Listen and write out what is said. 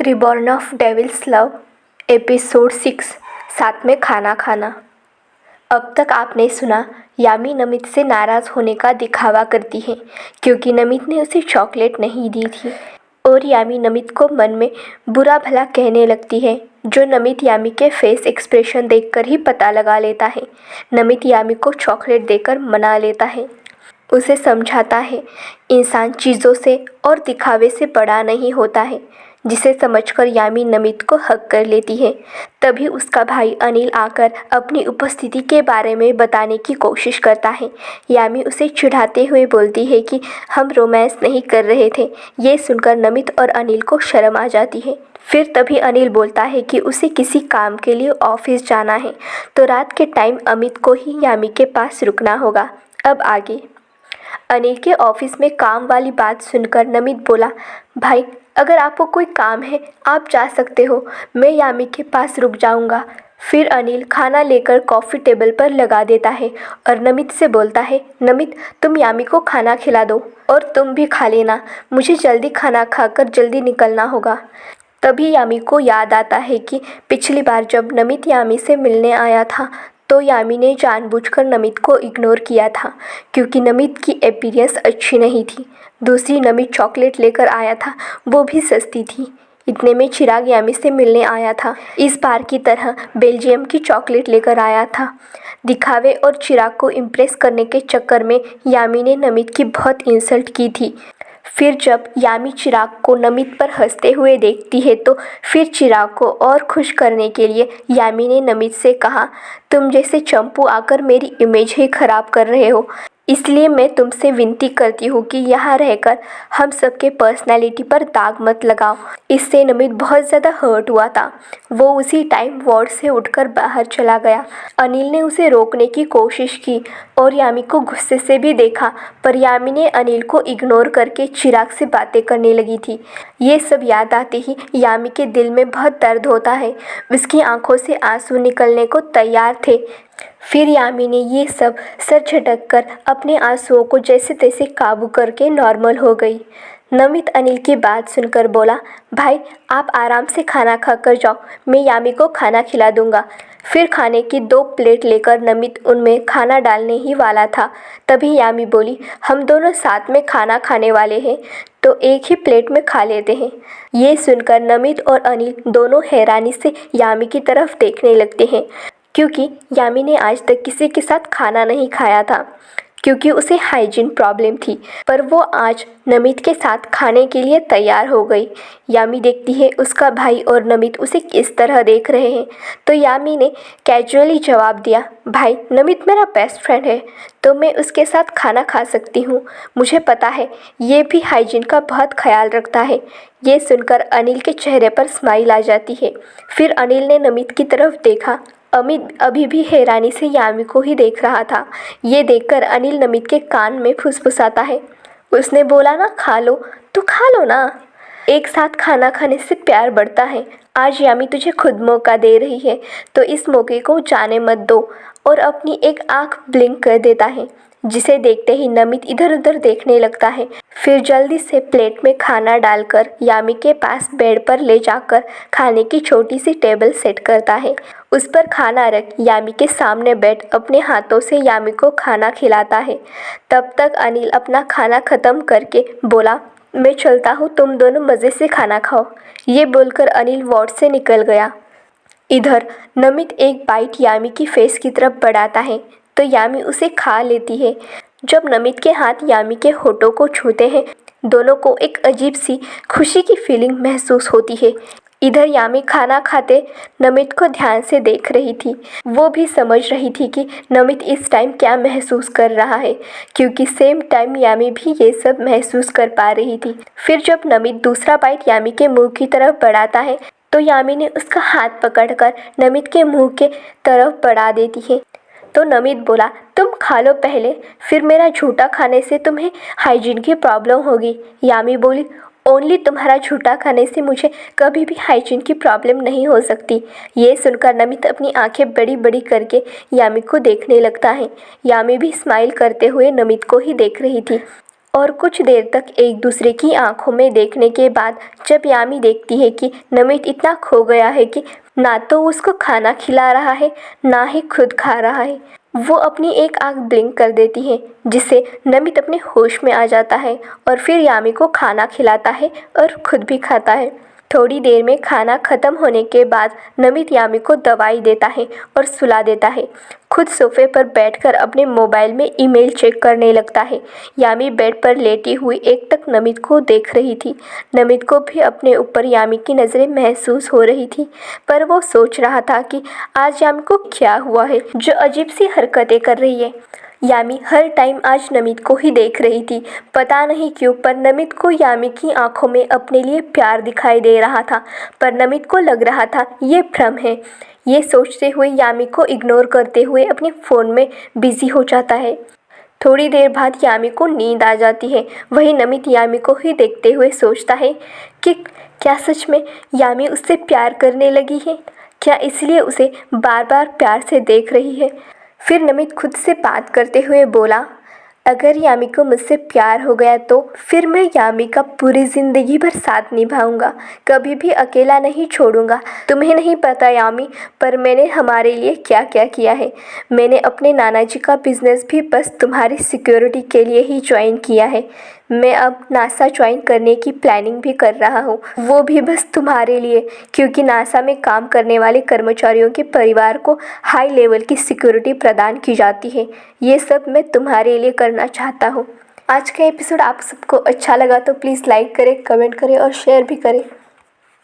Reborn of devils love episode 6 साथ में खाना खाना। अब तक आपने सुना यामी नमित से नाराज़ होने का दिखावा करती है क्योंकि नमित ने उसे चॉकलेट नहीं दी थी और यामी नमित को मन में बुरा भला कहने लगती है जो नमित यामी के फेस एक्सप्रेशन देखकर ही पता लगा लेता है। नमित यामी को चॉकलेट देकर मना लेता है, उसे समझाता है इंसान चीज़ों से और दिखावे से बड़ा नहीं होता है, जिसे समझकर यामी नमित को हक कर लेती है। तभी उसका भाई अनिल आकर अपनी उपस्थिति के बारे में बताने की कोशिश करता है। यामी उसे चिढ़ाते हुए बोलती है कि हम रोमांस नहीं कर रहे थे। ये सुनकर नमित और अनिल को शर्म आ जाती है। फिर तभी अनिल बोलता है कि उसे किसी काम के लिए ऑफिस जाना है, तो रात के टाइम अमित को ही यामी के पास रुकना होगा। अब आगे। अनिल के ऑफिस में काम वाली बात सुनकर नमित बोला, भाई अगर आपको कोई काम है आप जा सकते हो, मैं यामी के पास रुक जाऊंगा। फिर अनिल खाना लेकर कॉफ़ी टेबल पर लगा देता है और नमित से बोलता है, नमित तुम यामी को खाना खिला दो और तुम भी खा लेना, मुझे जल्दी खाना खाकर जल्दी निकलना होगा। तभी यामी को याद आता है कि पिछली बार जब नमित यामी से मिलने आया था तो यामी ने जानबूझकर नमित को इग्नोर किया था क्योंकि नमित की अपीयरेंस अच्छी नहीं थी। दूसरी नमित चॉकलेट लेकर आया था, वो भी सस्ती थी। इतने में चिराग यामी से मिलने आया था। इस बार की तरह बेल्जियम की चॉकलेट लेकर आया था। दिखावे और चिराग को इम्प्रेस करने के चक्कर में यामी ने नमित की बहुत इंसल्ट की थी। फिर जब यामी चिराग को नमित पर हंसते हुए देखती है तो फिर चिराग को और खुश करने के लिए यामी ने नमित से कहा, तुम जैसे चंपू आकर मेरी इमेज ही खराब कर रहे हो, इसलिए मैं तुमसे विनती करती हूँ कि यहाँ रहकर हम सबके पर्सनैलिटी पर दाग मत लगाओ। इससे नमित बहुत ज़्यादा हर्ट हुआ था। वो उसी टाइम वार्ड से उठकर बाहर चला गया। अनिल ने उसे रोकने की कोशिश की और यामी को गुस्से से भी देखा, पर यामी ने अनिल को इग्नोर करके चिराग से बातें करने लगी थी। ये सब याद आते ही यामी के दिल में बहुत दर्द होता है। उसकी आंखों से आंसू निकलने को तैयार थे। फिर यामी ने ये सब सर झटक कर अपने आंसुओं को जैसे तैसे काबू करके नॉर्मल हो गई। नमित अनिल की बात सुनकर बोला, भाई आप आराम से खाना खाकर जाओ, मैं यामी को खाना खिला दूंगा। फिर खाने की 2 प्लेट लेकर नमित उनमें खाना डालने ही वाला था। तभी यामी बोली, हम दोनों साथ में खाना खाने वाले हैं तो एक ही प्लेट में खा लेते हैं। ये सुनकर नमित और अनिल दोनों हैरानी से यामी की तरफ देखने लगते हैं क्योंकि यामी ने आज तक किसी के साथ खाना नहीं खाया था क्योंकि उसे हाइजीन प्रॉब्लम थी, पर वो आज नमित के साथ खाने के लिए तैयार हो गई। यामी देखती है उसका भाई और नमित उसे किस तरह देख रहे हैं तो यामी ने कैजुअली जवाब दिया, भाई नमित मेरा बेस्ट फ्रेंड है तो मैं उसके साथ खाना खा सकती हूँ, मुझे पता है ये भी हाइजीन का बहुत ख्याल रखता है। ये सुनकर अनिल के चेहरे पर स्माइल आ जाती है। फिर अनिल ने नमित की तरफ देखा। अमित अभी भी हैरानी से यामी को ही देख रहा था। ये देखकर अनिल नमित के कान में फुसफुसाता है। उसने बोला ना खा लो, तो खा लो ना, एक साथ खाना खाने से प्यार बढ़ता है। आज यामी तुझे खुद मौका दे रही है तो इस मौके को जाने मत दो। और अपनी एक आंख ब्लिंक कर देता है, जिसे देखते ही नमित इधर उधर देखने लगता है। फिर जल्दी से प्लेट में खाना डालकर यामी के पास बेड पर ले जाकर खाने की छोटी सी टेबल सेट करता है। उस पर खाना रख यामी के सामने बैठ अपने हाथों से यामी को खाना खिलाता है। तब तक अनिल अपना खाना ख़त्म करके बोला, मैं चलता हूँ, तुम दोनों मज़े से खाना खाओ। ये बोलकर अनिल वार्ड से निकल गया। इधर नमित एक बाइट यामी की फेस की तरफ बढ़ाता है तो यामी उसे खा लेती है। जब नमित के हाथ यामी के होठों को छूते हैं, दोनों को एक अजीब सी खुशी की फीलिंग महसूस होती है। इधर यामी खाना खाते नमित को ध्यान से देख रही थी। वो भी समझ रही थी कि नमित इस टाइम क्या महसूस कर रहा है क्योंकि सेम टाइम यामी भी ये सब महसूस कर पा रही थी। फिर जब नमित दूसरा बाइट यामी के मुंह की तरफ बढ़ाता है तो यामी ने उसका हाथ पकड़कर नमित के मुंह के तरफ बढ़ा देती है। तो नमित बोला, तुम खा लो पहले, फिर मेरा झूठा खाने से तुम्हें हाइजीन की प्रॉब्लम होगी। यामी बोली, ओनली तुम्हारा झूठा खाने से मुझे कभी भी हाइजीन की प्रॉब्लम नहीं हो सकती। ये सुनकर नमित अपनी आंखें बड़ी बड़ी करके यामी को देखने लगता है। यामी भी स्माइल करते हुए नमित को ही देख रही थी और कुछ देर तक एक दूसरे की आंखों में देखने के बाद जब यामी देखती है कि नमित इतना खो गया है कि ना तो उसको खाना खिला रहा है ना ही खुद खा रहा है, वो अपनी एक आंख ब्लिंक कर देती है, जिससे नमित अपने होश में आ जाता है और फिर यामी को खाना खिलाता है और खुद भी खाता है। थोड़ी देर में खाना खत्म होने के बाद नमित यामी को दवाई देता है और सुला देता है। खुद सोफे पर बैठकर अपने मोबाइल में ईमेल चेक करने लगता है। यामी बेड पर लेटी हुई एकटक नमित को देख रही थी। नमित को भी अपने ऊपर यामी की नज़रें महसूस हो रही थी, पर वो सोच रहा था कि आज यामी को क्या हुआ है जो अजीब सी हरकतें कर रही है। यामी हर टाइम आज नमित को ही देख रही थी, पता नहीं क्यों, पर नमित को यामी की आंखों में अपने लिए प्यार दिखाई दे रहा था, पर नमित को लग रहा था ये भ्रम है। ये सोचते हुए यामी को इग्नोर करते हुए अपने फ़ोन में बिजी हो जाता है। थोड़ी देर बाद यामी को नींद आ जाती है। वही नमित यामी को ही देखते हुए सोचता है कि क्या सच में यामी उससे प्यार करने लगी है? क्या इसलिए उसे बार बार प्यार से देख रही है? फिर नमित खुद से बात करते हुए बोला, अगर यामी को मुझसे प्यार हो गया तो फिर मैं यामी का पूरी ज़िंदगी भर साथ निभाऊंगा, कभी भी अकेला नहीं छोड़ूंगा। तुम्हें नहीं पता यामी, पर मैंने हमारे लिए क्या क्या किया है। मैंने अपने नाना जी का बिज़नेस भी बस तुम्हारी सिक्योरिटी के लिए ही ज्वाइन किया है। मैं अब नासा ज्वाइन करने की प्लानिंग भी कर रहा हूँ, वो भी बस तुम्हारे लिए, क्योंकि नासा में काम करने वाले कर्मचारियों के परिवार को हाई लेवल की सिक्योरिटी प्रदान की जाती है। ये सब मैं तुम्हारे लिए करना चाहता हूँ। आज का एपिसोड आप सबको अच्छा लगा तो प्लीज़ लाइक करें, कमेंट करें और शेयर भी करें।